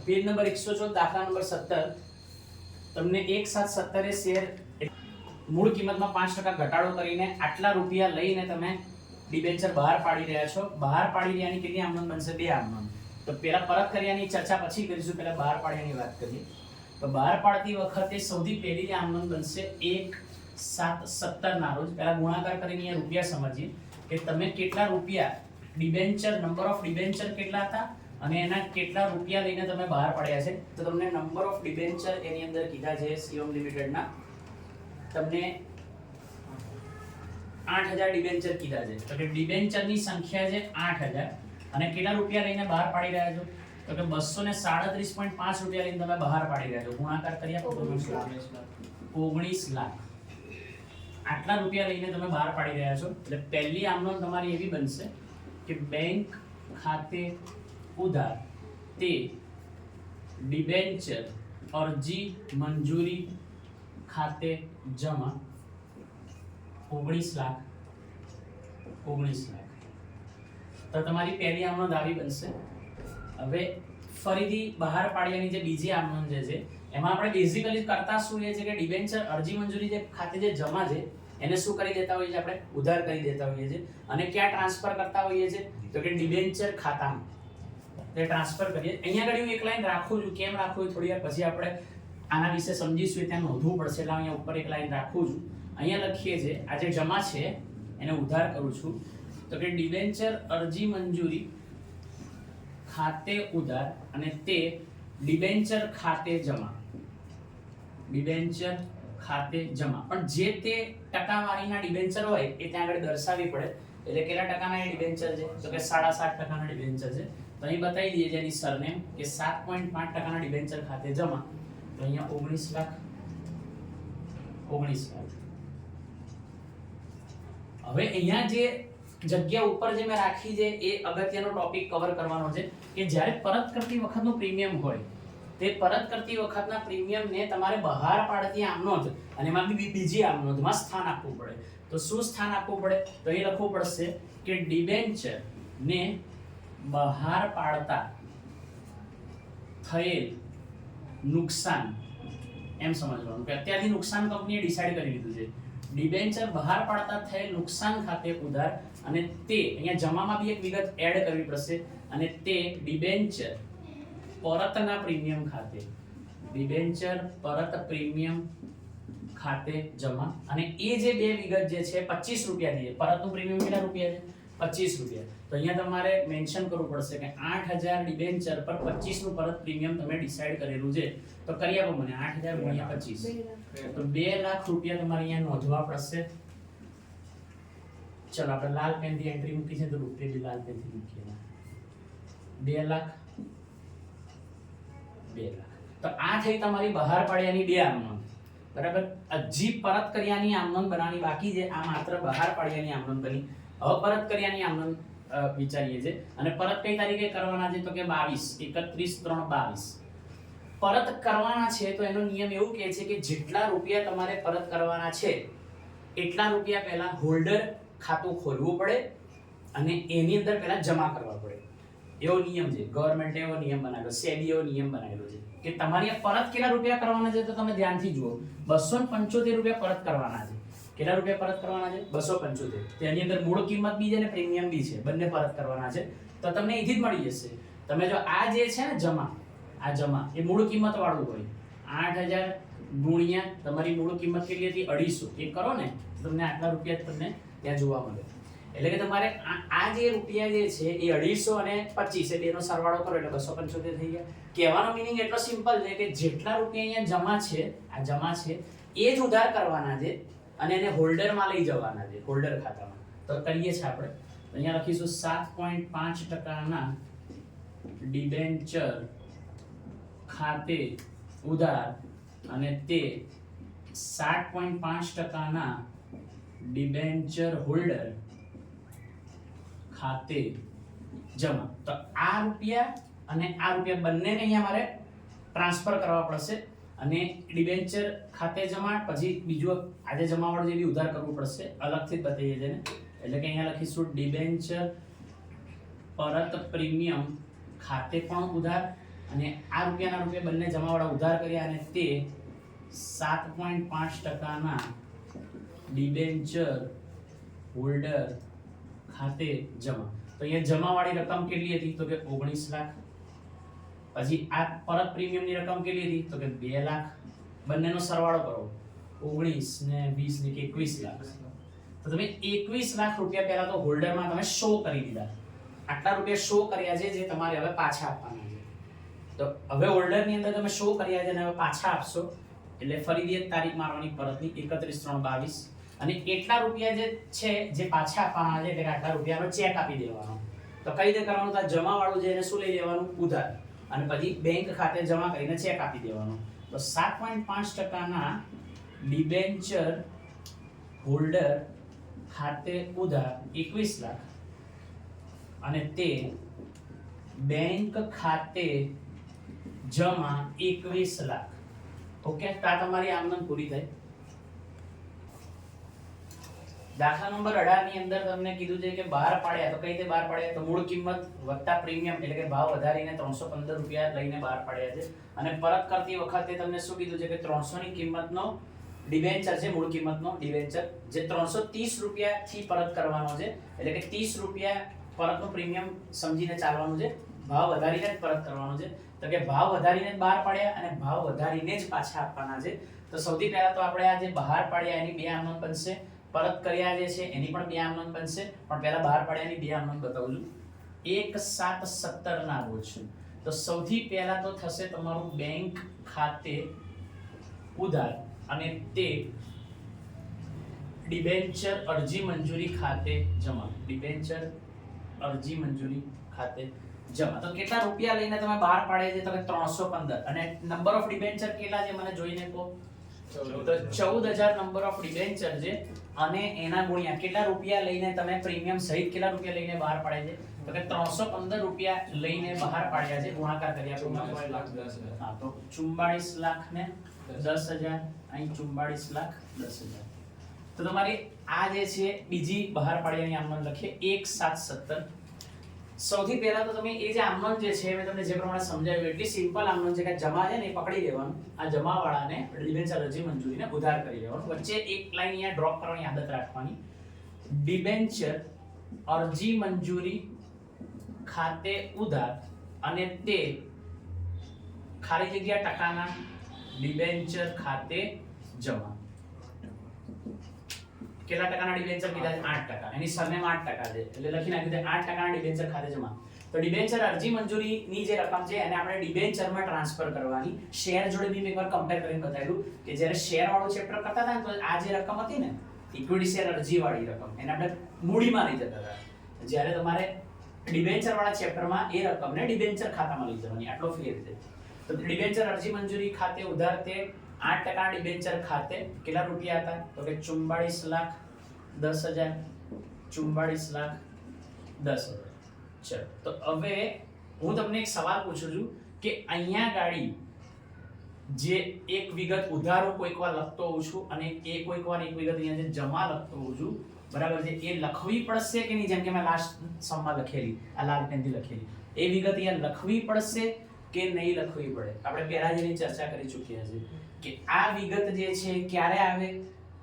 Page number 114 દાખલા number 17 તમને એક સાથ 17 શેર મૂળ કિંમતમાં 5% ઘટાડો કરીને આટલા રૂપિયા લઈને તમે ડિબેન્ચર બહાર પાડી રહ્યા છો. બહાર પાડી રહ્યાની કેટલી આમનોંધ બનશે? 2 આમનોંધ. તો પહેલા પરત કર્યાની ચર્ચા પછી કરીશું, પહેલા બહાર પાડ્યાની વાત કરીએ. તો બહાર પાડતી વખતે સૌથી પહેલી આમનોંધ બનશે 1/7/17 ના રોજ. પહેલા ગુણાકાર કરીને અહીંયા રૂપિયા સમજીએ કે તમે કેટલા રૂપિયા ડિબેન્ચર, નંબર ઓફ ડિબેન્ચર કેટલા હતા અને એના કેટલા રૂપિયા લઈને તમે બહાર પાડ્યા છે. તો તમને નંબર ઓફ ડિબેન્ચર એની અંદર કીધા છે શિવમ લિમિટેડના, તમને 8000 ડિબેન્ચર કીધા છે. તો કે ડિબેન્ચરની સંખ્યા છે 8000 અને કેટલા રૂપિયા લઈને બહાર પાડી રહ્યા છો? તો કે 237.5 રૂપિયા લઈને તમે બહાર પાડી રહ્યા છો. ગુણાકાર કરી આપો. 19 લાખ આટલા રૂપિયા લઈને તમે બહાર પાડી રહ્યા છો. એટલે પહેલી આમનોંધ તમારી એવી બનશે કે બેંક ખાતે ઉધાર તે ડિબેન્ચર અરજી મંજૂરી ખાતે જમા 19 લાખ. તો તમારી પહેલી આમનોંધ આવી બનશે. હવે ફરીથી બહાર પાડ્યાની જે બીજી આમનોંધ જે છે એમાં આપણે બેઝિકલી કરતા શું એ છે કે ડિબેન્ચર અરજી મંજૂરી જે ખાતે જે જમા છે એને શું કરી દેતા હોઈએ છીએ? આપણે ઉધાર કરી દેતા હોઈએ છીએ. અને ક્યાં ટ્રાન્સફર કરતા હોઈએ છીએ? તો કે ડિબેન્ચર ખાતામાં તે ટ્રાન્સફર કરીએ. અહીંયા આગળ હું એક લાઈન રાખું છું. કેમ રાખું થોડી વાર પછી આપણે આના વિશે સમજીશું, ત્યાં નોંધવું પડશે એટલે અહીંયા ઉપર એક લાઈન રાખું છું. અહીંયા લખીએ છે આ જે જમા છે એને ઉધાર કરું છું. તો કે ડિબેન્ચર અરજી મંજૂરી ખાતે ઉધાર અને તે ડિબેન્ચર ખાતે જમા. ડિબેન્ચર ખાતે જમા, પણ જે તે ટકાવારીના ડિબેન્ચર હોય એ ત્યાં આગળ દર્શાવવી પડે. એટલે કેટલા ટકાના એ ડિબેન્ચર છે? તો કે 7.5% ડિબેન્ચર છે. તો અહીં બતાવી દઈએ જેની સરનેમ કે 7.5% ડિબેન્ચર ખાતે જમા. તો અહીંયા 19 લાખ. હવે અહીંયા જે જગ્યા ઉપર જે મેં રાખી છે એ અગત્યનો ટોપિક કવર કરવાનો છે કે જ્યારે પરત કરતી વખતનું પ્રીમિયમ હોય તે પરત કરતી વખતના પ્રીમિયમને તમારે બહાર પાડતી આમનોંધ અને એમાં બીજી આમનોંધમાં સ્થાન આપવું પડે. તો શું સ્થાન આપવું પડે? તો એ લખવું પડશે કે ડિબેન્ચર ને બહાર પાડતા થયેલ નુકસાન, એમ સમજવાનું કે અત્યારથી નુકસાન કંપનીએ ડિસાઈડ કરી લીધું છે. ડિબેન્ચર બહાર પાડતા થયેલ નુકસાન ખાતે ઉધાર અને તે અહીંયા જમામાં બી એક વિગત એડ કરવી પડશે અને તે ડિબેન્ચર પરતના પ્રીમિયમ ખાતે, ડિબેન્ચર પરત પ્રીમિયમ ખાતે જમા. અને એ જે બે વિગત જે છે 25 રૂપિયા છે. પરતનું પ્રીમિયમ કેટલા રૂપિયા છે? 25 રૂપિયા. તો અહીંયા તમારે મેન્શન કરવું પડશે કે 8000 ડિબેન્ચર પર 25 નું પરત પ્રીમિયમ તમે ડિસાઈડ કરેલું છે. તો કરી આપો મને 8000 ગુણ્યા 25 તો 2 લાખ રૂપિયા તમારે અહીંયા નોંધવા પડશે. ચલો આપણે લાલ પેન થી એન્ટ્રી મૂકી છે તો રૂપિયા બી લાલ પેન થી મૂકીએ. 2 લાખ. તો આ થઈ તમારી બહાર પાડ્યાની 2 આમનોંધ. બરાબર. હજી પરત કર્યાની આમનોંધ બનાવવાની બાકી છે. આ માત્ર બહાર પાડ્યાની આમનોંધ બની. હવે પરત કર્યાની આમનોંધ વિચારીએ છે. અને પરત કઈ તારીખે કરવાના છે? તો કે 22/31/3/22 પરત કરવાના છે. તો એનો નિયમ એવું કહે છે કે જેટલા રૂપિયા તમારે પરત કરવાના છે એટલા રૂપિયા પહેલા હોલ્ડર ખાતું ખોલવું પડે અને એની અંદર પહેલા જમા કરવા પડે. એવો નિયમ છે. ગવર્નમેન્ટે એવો નિયમ બનાવ્યો, સેબી એવો નિયમ બનાવેલો છે કે તમારે પરત કેટલા રૂપિયા કરવાના છે? તો તમે ધ્યાનથી જુઓ. 275 રૂપિયા પરત કરવાના છે. કેટલા રૂપિયા પરત કરવાના છે? 275. તેની અંદર મૂળ કિંમત બી છે અને પ્રીમિયમ બી છે. બંને પરત કરવાના છે. તો તમને અહીંથી જ મળી જશે. તમે જો આ જે છે ને જમા, આ જમા એ મૂળ કિંમત વાળું હોય. 8000 ગુણ્યા તમારી મૂળ કિંમત કેટલી હતી? 250. એ કરો ને તો તમને આટલા રૂપિયા તમને ત્યાં જોવા મળે. એટલે કે તમારે આ જે રૂપિયા જે છે એ 250 અને 25 એટલે એનો સરવાળો કરો એટલે 275 થઈ ગયા. કહેવાનો મીનિંગ એટલો સિમ્પલ છે કે જેટલા રૂપિયા અહીંયા જમા છે, આ જમા છે એ જ ઉધાર કરવાના છે અને એને હોલ્ડરમાં લઈ જવાના છે, હોલ્ડર ખાતામાં. તો કરીએ છીએ આપણે. અહીંયા લખીશું 7.5% ડિબેન્ચર ખાતે ઉધાર અને તે 7.5% ડિબેન્ચર હોલ્ડર ખાતે જમા. તો આ રૂપિયા અને આ રૂપિયા બંનેને અહીંયા મારે ટ્રાન્સફર કરવા પડશે અને ડિબેન્ચર ખાતે જમા પછી બીજું આજે જમાવાળું જે બી ઉધાર કરવું પડશે અલગથી જ બતાવીએ છે ને. એટલે કે અહીંયા લખીશું ડિબેન્ચર પરત પ્રીમિયમ ખાતે પણ ઉધાર અને આ રૂપિયાના રૂપિયા બંને જમાવાળા ઉધાર કર્યા અને તે 7.5%ના ડિબેન્ચર હોલ્ડર ખાતે જમા. તો અહીંયા જમાવાળી રકમ કેટલી હતી તો કે 19 લાખ. પછી આ પરત પ્રીમિયમની રકમ કેટલી હતી તો કે 2 લાખ. બંનેનો સરવાળો કરો 19 ને 20 ને 21 લાખ. તો તમે 21 લાખ રૂપિયા પહેલા તો હોલ્ડરમાં તમે શો કરી દીધા. આટલા રૂપિયા શો કર્યા છે જે તમારે હવે પાછા આપવાના છે. તો હવે હોલ્ડરની અંદર તમે શો કર્યા છે અને હવે પાછા આપશો એટલે ફરીથી એક તારીખ મારવાની પરતની 31/3/22 અને એટલા રૂપિયા જે છે જે પાછા આપવાના છે એટલે આટલા રૂપિયાનો ચેક આપી દેવાનો. તો કઈ રીતે કરવાનું તો જમાવાળું છે એને શું લઈ લેવાનું ઉધાર અને પછી બેંક ખાતે જમા કરીને ચેક આપી દેવાનો. તો 7.5%ના ડિબેન્ચર હોલ્ડર ખાતે ઉધાર 21 લાખ અને તે બેંક ખાતે જમા 21 લાખ. ઓકે, તો આ તમારી આમદન પૂરી થઈ. દાખલા નંબર 18 ની અંદર તમને કીધું છે કે બહાર પાડ્યા. તો કઈ રીતે બહાર પાડ્યા તો મૂળ કિંમત વત્તા પ્રીમિયમ એટલે કે ભાવ વધારીને 315 રૂપિયા લઈને બહાર પાડ્યા છે અને પરત કરતી વખતે તમને શું કીધું છે કે 300 ની કિંમતનો ડિબેન્ચર છે, મૂળ કિંમતનો ડિબેન્ચર જે 330 રૂપિયા થી પરત કરવાનો છે એટલે કે 30 રૂપિયા પરતનું પ્રીમિયમ સમજીને ચાલવાનું છે, ભાવ વધારીને જ પરત કરવાનો છે. તો કે ભાવ વધારીને જ બહાર પાડ્યા અને ભાવ વધારીને જ પાછા આપવાના છે. તો સૌથી પહેલા તો આપણે આ જે બહાર પાડ્યા એની બે આમનોંધ બનશે, પરત કર્યા જે છે એની પણ બે આમનોંધ બનશે, પણ પહેલા બહાર પાડ્યાની બે આમનોંધ બતાવું છું. 1/7/17 ના રોજ તો સૌથી પહેલા તો થશે તમારું બેંક ખાતે ઉધાર અને તે ડિબેન્ચર અરજી મંજૂરી ખાતે જમા. ડિબેન્ચર અરજી મંજૂરી ખાતે જમા. તો કેટલા રૂપિયા લઈને તમે બહાર પાડે છે તો કે 315 અને નંબર ઓફ ડિબેન્ચર કેટલા છે મને જોઈને કહો. તો 14000 નંબર ઓફ ડિબેન્ચર છે અને એના ગુણ્યા કેટલા રૂપિયા લઈને તમે પ્રીમિયમ સહિત કેટલા રૂપિયા લઈને બહાર પાડે છે તો કે 315 રૂપિયા લઈને બહાર પાડ્યા છે. ગુણાકાર કર્યા 44 લાખ 10,000. હા, તો 44 લાખ ને 10,000 અહીં 44 લાખ 10,000. તો તમારી આ જે છે બીજી બહાર પાડ્યાની આમનોંધ લખીએ 1/7/17. સૌથી પહેલા તો તમે એ જે આમનોંધ જે છે મેં તમને જે પ્રમાણે સમજાવ્યું એટલી સિમ્પલ આમનોંધ છે કે જમા છે ને એ પકડી લેવાનું, આ જમા વાળાને ડિબેન્ચર અરજી મંજૂરીને ઉધાર કરી લેવાનું. વચ્ચે એક લાઈન અહીંયા ડ્રોપ કરવાની આદત રાખવાની. ડિબેન્ચર અરજી મંજૂરી ખાતે ઉધાર અને તે ખાલી જગ્યા ટકાના ડિબેન્ચર ખાતે જમા. કેટલા ટકાના ડિબેન્ચર કીધા છે 8%. એની સરનેમ 8% છે એટલે લખી નાખ્યું છે 8%ના ડિબેન્ચર ખાતે જમા. તો ડિબેન્ચર અરજી મંજૂરીની જે રકમ છે એને આપણે ડિબેન્ચરમાં ટ્રાન્સફર કરવાની. શેર જોડે બી મેં એકવાર કમ્પેર કરીને બતાવ્યું કે જ્યારે શેર વાળું ચેપ્ટર કરતા હતા ને તો આ જે રકમ હતી ને ઇક્વિટી શેર અરજી વાળી રકમ એને આપણે મૂડીમાં લઈ જતા હતા. જ્યારે તમારે ડિબેન્ચર વાળા ચેપ્ટરમાં એ રકમને ડિબેન્ચર ખાતામાં લઈ જવાની. આટલો ફેર છે. તો ડિબેન્ચર અરજી મંજૂરી ખાતે ઉધાર તે 8% ડિબેન્ચર ખાતે કેટલા રૂપિયા હતા તો કે 44 લાખ 10,000. 44 લાખ 10,000. ચલો, તો હવે હું તમને એક સવાલ પૂછું છું કે અહીંયા ગાડી જે એક વિગત ઉધારો કોઈકવાર લખતો હોઉં છું અને એ કોઈકવાર એક વિગત અહીંયા જે જમા લખતો હોઉં છું, બરાબર છે, એ લખવી પડશે કે નહીં? જેમ કે મેં લાસ્ટ સમમાં લખેલી આ લાલ પેનથી લખેલી એ વિગત અહીંયા લખવી પડશે કે નહીં લખવી પડે? આપણે પહેલા જ એની ચર્ચા કરી ચૂક્યા છે કે આ વિગત જે છે ક્યારે આવે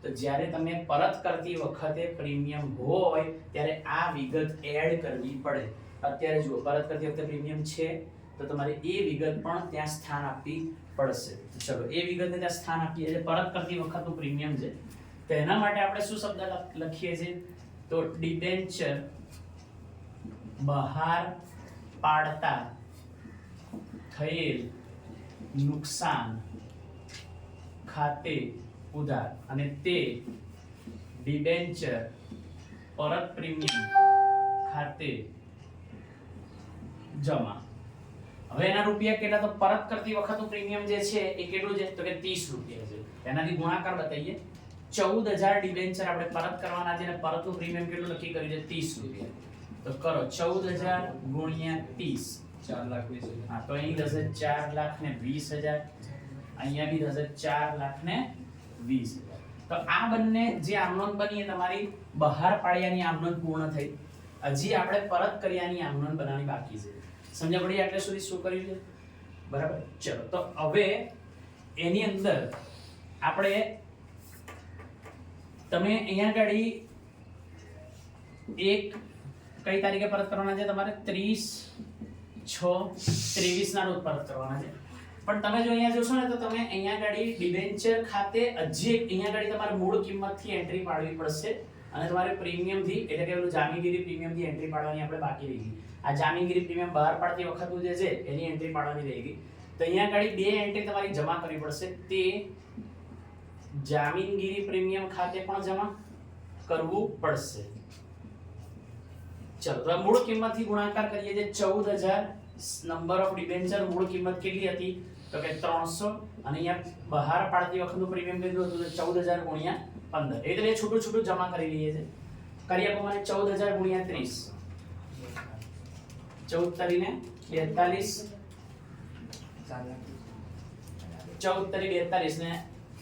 તો જ્યારે તમે પરત કરતી વખતે પ્રીમિયમ હોય ત્યારે આ વિગત એડ કરવી પડે. અત્યારે જુઓ પરત કરતી વખતે પ્રીમિયમ છે તો તમારે એ વિગત પણ ત્યાં સ્થાન આપવી પડશે. ચલો, એ વિગતને ત્યાં સ્થાન આપીએ છીએ. પરત કરતી વખતનું પ્રીમિયમ છે તો એના માટે આપણે શું શબ્દ લખીએ છીએ તો ડિબેન્ચર બહાર પાડતા થયેલ નુકસાન ખાતે ઉધાર અને તે ડિબેન્ચર પરત પ્રીમિયમ ખાતે જમા. હવે એના રૂપિયા કેટલા તો પરત કરતી વખતનું પ્રીમિયમ જે છે એ કેટલું છે તો કે 30 રૂપિયા છે. એનાથી ગુણાકાર બતાવીએ. 14,000 ડિબેન્ચર આપણે પરત કરવાના છે અને પરતનું પ્રીમિયમ કેટલું નક્કી કર્યું છે 30 રૂપિયા. તો કરો 14,000 ગુણ્યા 30 4,20,000. હા, તો અહીં થશે 4,20,000. અહીંયા બી થશે 4,20,000. તો આ બંને જે આમનોંધ બની એ તમારી બહાર પાડ્યાની આમનોંધ પૂર્ણ થઈ. હજી આપણે પરત કર્યાની આમનોંધ બનાવવાની બાકી છે. સમજ્યા પડી? એટલે સુધી શું કર્યું છે બરાબર. ચલો તો હવે એની અંદર આપણે તમે અહીંયા ગાડી એક કઈ તારીખે પરત કરવાના છે? તમારે 30/6/23 ના રોજ પરત કરવાના છે. પણ તમે જો અહીંયા જોશો ને તો તમે અહીંયા ગાડી ડિબેન્ચર ખાતે હજી અહીંયા ગાડી તમારે મૂળ કિંમતથી એન્ટ્રી પાડવી પડશે અને તમારે પ્રીમિયમ થી એટલે કે પેલું જામીનગીરી પ્રીમિયમ થી એન્ટ્રી પાડવાની આપણે બાકી રહી ગઈ. આ જામીનગીરી પ્રીમિયમ બહાર પાડતી વખત જે છે એની એન્ટ્રી પાડવાની રહી ગઈ. તો અહીંયા ગાડી બે એન્ટ્રી તમારી જમા કરવી પડશે. તે જામીનગીરી પ્રીમિયમ ખાતે પણ જમા કરવું પડશે. ચલો તો મૂળ કિંમતથી ગુણાકાર કરીએ જે 14000 નંબર ઓફ ડિબેન્ચર મૂળ કિંમત કેટલી હતી તો કે 300 અને અહીંયા બહાર પાડતી વખતનું પ્રીમિયમ કેટલું હતું તો 14000 ગુણ્યા 15 એટલે છૂટું છૂટું જમા કરી લઈએ છે. કર્યા પ્રમાણે 14000 ગુણ્યા 30 14 તરીને 42 14 તરી 42 ને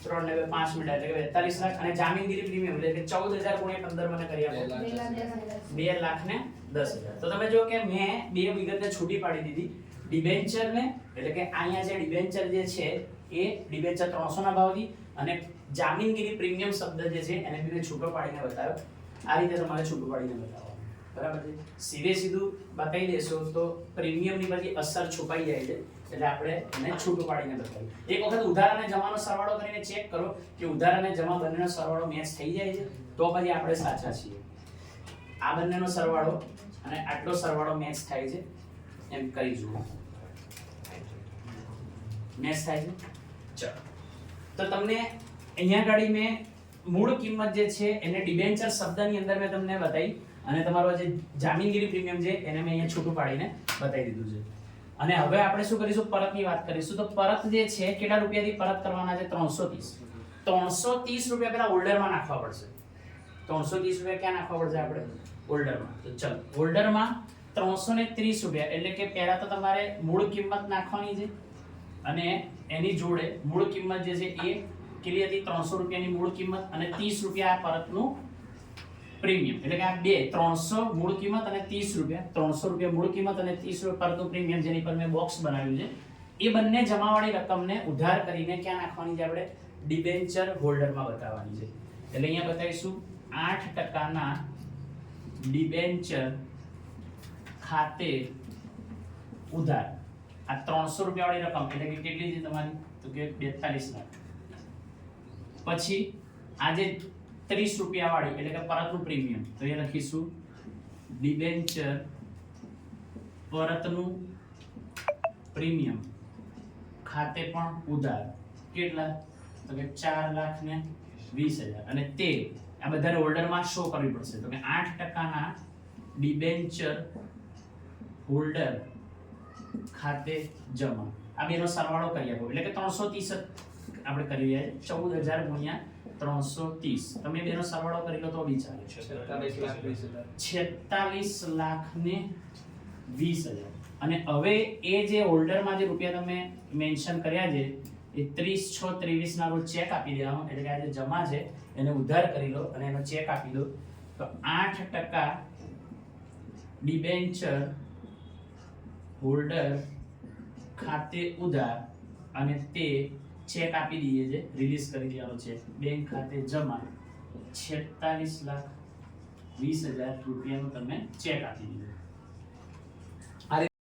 3 ને 5 મિનિટ એટલે કે 42 લાખ અને જામીનગીરી પ્રીમિયમ એટલે કે 14000 ગુણ્યા 15 મને કરી આપો 2,10,000. તો તમે જો કે મેં બે વિગતને છૂટી પાડી દીધી. ડિબેન્ચર ને એટલે કે અહીંયા જે ડિબેન્ચર જે છે એ ડિબેન્ચર 300 ના ભાવથી અને જામીનગીરી પ્રીમિયમ શબ્દ જે છે એને બી મેં છૂટો પાડીને બતાવ્યો. આ રીતે તમારે છૂટું પાડીને બતાવવાનું. બરાબર છે. સીધે સીધું બતાવી દેશો તો પ્રીમિયમની બધી અસર છુપાઈ જાય છે. એટલે આપણે એને છૂટું પાડીને બતાવ્યું. એક વખત ઉધાર અને જમાનો સરવાળો કરીને ચેક કરો કે ઉધાર અને જમા બંનેનો સરવાળો મેચ થઈ જાય છે તો પછી આપણે સાચા છીએ. આ બંનેનો સરવાળો અને આટલો સરવાળો મેચ થાય છે એમ કરી જુઓ. મેચ થાય છે. ચલો તો તમને અહીંયા ગાડી મેં મૂળ કિંમત જે છે એને ડિબેન્ચર શબ્દની અંદર મેં તમને બતાવી અને તમારો જે જામીનગીરી પ્રીમિયમ છે એને મેં અહીંયા છૂટું પાડીને બતાવી દીધું છે. અને હવે આપણે શું કરીશું? પરતની વાત કરીશું. તો પરત જે છે કેટલા રૂપિયાથી પરત કરવાના છે? 330 રૂપિયા પેલા હોલ્ડરમાં નાખવા પડશે. 330 રૂપિયા ક્યાં નાખવા પડશે આપણે? હોલ્ડરમાં. તો ચલો હોલ્ડરમાં 330 રૂપિયા એટલે કે પહેલા તો તમારે મૂળ કિંમત નાખવાની છે અને એની જોડે મૂળ કિંમત જે છે એ કેટલી હતી? 300 રૂપિયાની મૂળ કિંમત અને 30 રૂપિયા આ પરતનું પ્રીમિયમ એટલે કે આ બે 300 મૂળ કિંમત અને 30 રૂપિયા 300 રૂપિયા મૂળ કિંમત અને 30 રૂપિયા પરતનું પ્રીમિયમ જેની પર મેં બોક્સ બનાવ્યું છે એ બંને જમાવાળી રકમને ઉધાર કરીને ક્યાં નાખવાની છે? આપણે ડિબેન્ચર હોલ્ડરમાં બતાવવાની છે. એટલે અહીંયા બતાવીશું 8% ના ડિબેન્ચર ખાતે ઉધાર. આ 300 રૂપિયા વાળી રકમ એટલે કે કેટલી છે તમારી? તો કે 42 લાખ. પછી આ જે 30 રૂપિયા વાળી એટલે કે પરતનું પ્રીમિયમ તો એ લખીશું ડિબેન્ચર પરતનું પ્રીમિયમ ખાતે પણ ઉધાર. કેટલા? તો કે 4,20,000 અને તે આ બધાને હોલ્ડરમાં શો કરવી પડશે. તો કે 8% ના ડિબેન્ચર હોલ્ડર ખાતે જમા. આ બેનો સરવાળો કરી આપો એટલે કે 330 આપણે કરી રહ્યા છે. 14000 ગુણ્યા 330 તમે બેનો સરવાળો કરી લો તો બી ચાલે. 46,20,000 અને હવે એ જે હોલ્ડરમાં જે રૂપિયા તમે મેન્શન કર્યા છે એ 30/6/23 ના રોજ ચેક આપી દેવાનો એટલે કે આ જે જમા છે એને ઉધાર કરી લો અને એનો ચેક આપી દો. તો 8% ડિબેન્ચર હોલ્ડર ખાતે ઉધાર અને તે ચેક આપી દઈએ છે રિલીઝ કરી દેવાનો છે બેંક ખાતે જમા 46,20,000 રૂપિયાનો તમે ચેક આપી દીધો.